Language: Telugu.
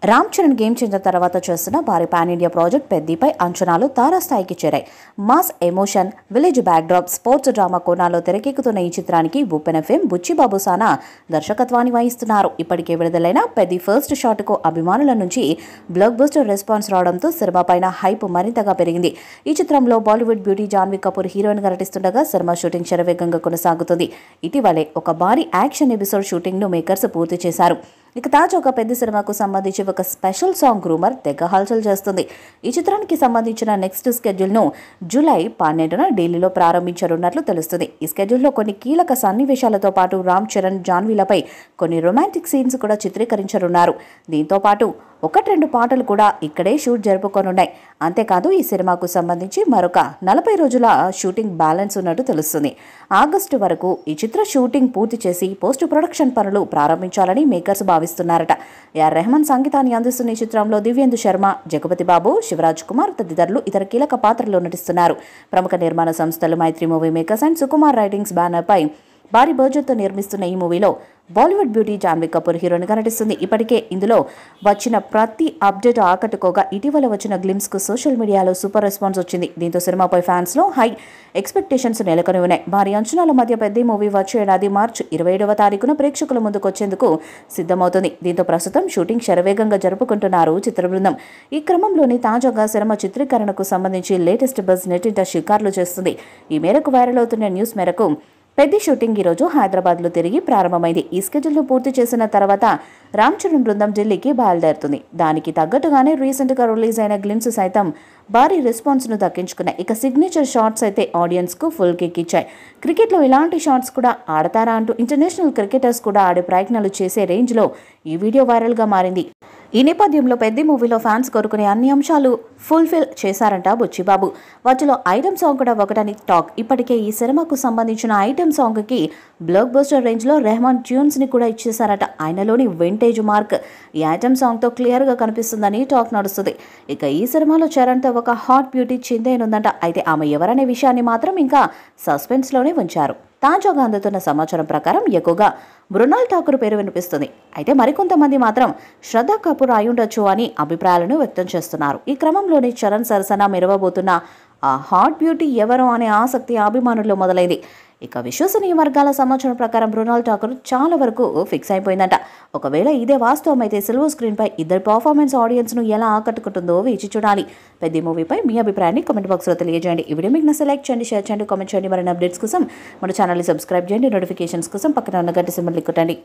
రామ్ చరణ్ గేమ్ చేంజర్ తర్వాత చేస్తున్న భారీ పాన్ ఇండియా ప్రాజెక్ట్ పెద్దిపై అంచనాలు తారాస్థాయికి చేరాయి. Mass emotion, village backdrop, sports drama కోణాల్లో తెరకెక్కుతున్న ఈ చిత్రానికి ఉప్పెన ఫేమ్ బుచ్చిబాబు సానా దర్శకత్వాన్ని వహిస్తున్నారు. ఇప్పటికే విడుదలైన పెద్ది ఫస్ట్ షాట్కు అభిమానుల నుంచి బ్లాక్ బస్టర్ రెస్పాన్స్ రావడంతో సినిమా పైన హైప్ మరింతగా పెరిగింది. ఈ చిత్రంలో బాలీవుడ్ బ్యూటీ జాన్వీ కపూర్ హీరోయిన్ గా నటిస్తుండగా సినిమా షూటింగ్ శరవేగంగా కొనసాగుతుంది. ఇటీవలే ఒక భారీ యాక్షన్ ఎపిసోడ్ షూటింగ్ ను మేకర్స్ పూర్తి చేశారు. ఇక తాజాగా పెద్ద సినిమాకు సంబంధించి ఒక స్పెషల్ సాంగ్ రూమర్ తెగ హల్చల్ చేస్తుంది. ఈ చిత్రానికి సంబంధించిన నెక్స్ట్ స్కెడ్యూల్ ను జూలై 12న ఢిల్లీలో ప్రారంభించనున్నట్లు తెలుస్తుంది. ఈ స్కెడ్యూల్లో కొన్ని కీలక సన్నివేశాలతో పాటు రామ్ చరణ్, జాన్వీలపై కొన్ని రొమాంటిక్ సీన్స్ కూడా చిత్రీకరించనున్నారు. దీంతో పాటు 1-2 పాటలు కూడా ఇక్కడే షూట్ జరుపుకోనున్నాయి. అంతేకాదు ఈ సినిమాకు సంబంధించి మరొక 40 రోజుల షూటింగ్ బ్యాలెన్స్ ఉన్నట్టు తెలుస్తుంది. ఆగస్టు వరకు ఈ చిత్ర షూటింగ్ పూర్తి చేసి పోస్ట్ ప్రొడక్షన్ పనులు ప్రారంభించాలని మేకర్స్ భావిస్తున్నారట. AR రెహమాన్ సంగీతాన్ని అందిస్తున్న ఈ చిత్రంలో దివ్యేందు శర్మ, జగపతి బాబు, శివరాజ్ కుమార్ తదితరులు ఇతర కీలక పాత్రల్లో నటిస్తున్నారు. ప్రముఖ నిర్మాణ సంస్థలు Mythri movie makers and Sukumar writings banner పై భారీ బడ్జెట్తో నిర్మిస్తున్న ఈ మూవీలో Bollywood beauty Janhvi Kapoor heroine గా నటిస్తుంది. ఇప్పటికే ఇందులో వచ్చిన ప్రతి అప్డేట్ ఆకట్టుకోగా ఇటీవల వచ్చిన గ్లిమ్స్ కు సోషల్ మీడియాలో సూపర్ రెస్పాన్స్ వచ్చింది. దీంతో సినిమాపై ఫ్యాన్స్ లో హై ఎక్స్పెక్టేషన్స్ నెలకొని ఉన్నాయి. భారీ అంచనాల మధ్య పెద్ద మూవీ వచ్చే ఏడాది మార్చి 27వ తారీఖున ప్రేక్షకుల ముందుకు వచ్చేందుకు సిద్ధమవుతుంది. దీంతో ప్రస్తుతం షూటింగ్ శరవేగంగా జరుపుకుంటున్నారు చిత్ర బృందం. ఈ క్రమంలోనే తాజాగా సినిమా చిత్రీకరణకు సంబంధించి లేటెస్ట్ బజ్ నెట్టింట షికార్లు చేస్తుంది. ఈ మేరకు వైరల్ అవుతున్న న్యూస్ మేరకు పెద్ద షూటింగ్ ఈరోజు హైదరాబాద్లో తిరిగి ప్రారంభమైంది. ఈ స్కెడ్యూల్ను పూర్తి చేసిన తర్వాత రామ్ చరణ్ బృందం ఢిల్లీకి బయలుదేరుతుంది. దానికి తగ్గట్టుగానే రీసెంట్గా రిలీజ్ అయిన గ్లిమ్స్ సైతం భారీ రెస్పాన్స్ను దక్కించుకున్నాయి. ఇక సిగ్నేచర్ షాట్స్ అయితే ఆడియన్స్కు ఫుల్ కిక్ ఇచ్చాయి. క్రికెట్లో ఇలాంటి షాట్స్ కూడా ఆడతారా అంటూ ఇంటర్నేషనల్ క్రికెటర్స్ కూడా ఆడే ప్రయత్నాలు చేసే రేంజ్లో ఈ వీడియో వైరల్గా మారింది. ఈ నేపథ్యంలో పెద్ద మూవీలో ఫ్యాన్స్ కోరుకునే అన్ని అంశాలు ఫుల్ఫిల్ చేశారంట బుచ్చిబాబు. వాటిలో ఐటమ్ సాంగ్ కూడా ఒకటని టాక్. ఇప్పటికే ఈ సినిమాకు సంబంధించిన ఐటమ్ సాంగ్కి బ్లాక్ బస్టర్ రేంజ్లో రెహమాన్ ట్యూన్స్ని కూడా ఇచ్చేశారట. ఆయనలోని వింటేజ్ మార్క్ ఈ ఐటమ్ సాంగ్తో క్లియర్గా కనిపిస్తుందని టాక్ నడుస్తుంది. ఇక ఈ సినిమాలో చరణ్తో ఒక హాట్ బ్యూటీ చిందేనుందంట. అయితే ఆమె ఎవరనే విషయాన్ని మాత్రం ఇంకా సస్పెన్స్లోనే ఉంచారు. తాజాగా అందుతున్న సమాచారం ప్రకారం ఎక్కువగా మృణాల్ ఠాకూర్ పేరు వినిపిస్తుంది. అయితే మరికొంతమంది మాత్రం శ్రద్ధా కపూర్ అయ్యుండొచ్చు అని అభిప్రాయాలను వ్యక్తం చేస్తున్నారు. ఈ క్రమంలోనే చరణ్ సరసన మెరవబోతున్న ఆ హాట్ బ్యూటీ ఎవరో అనే ఆసక్తి అభిమానుల్లో మొదలైంది. ఇక విశ్వసనీయ వర్గాల సమాచారం ప్రకారం మృణాల్ ఠాకూర్ చాలా వరకు ఫిక్స్ అయిపోయిందట. ఒకవేళ ఇదే వాస్తవం అయితే సిల్వర్ స్క్రీన్ పై ఇద్దరు పర్ఫార్మెన్స్ ఆడియన్స్ ను ఎలా ఆకట్టుకుంటుందో వేచి చూడాలి. పెద్ద మూవీపై మీ అభిప్రాయాన్ని కామెంట్ బాక్స్ లో తెలియజేయండి. ఈ వీడియో మీకు నచ్చితే లైక్ చేయండి, షేర్ చేయండి, కామెంట్ చేయండి. మరిన్ని అప్డేట్స్ కోసం మన ఛానల్ ని సబ్స్క్రైబ్ చేయండి. నోటిఫికేషన్స్ కోసం పక్కన ఉన్న గంట సింబల్ ని కొట్టండి.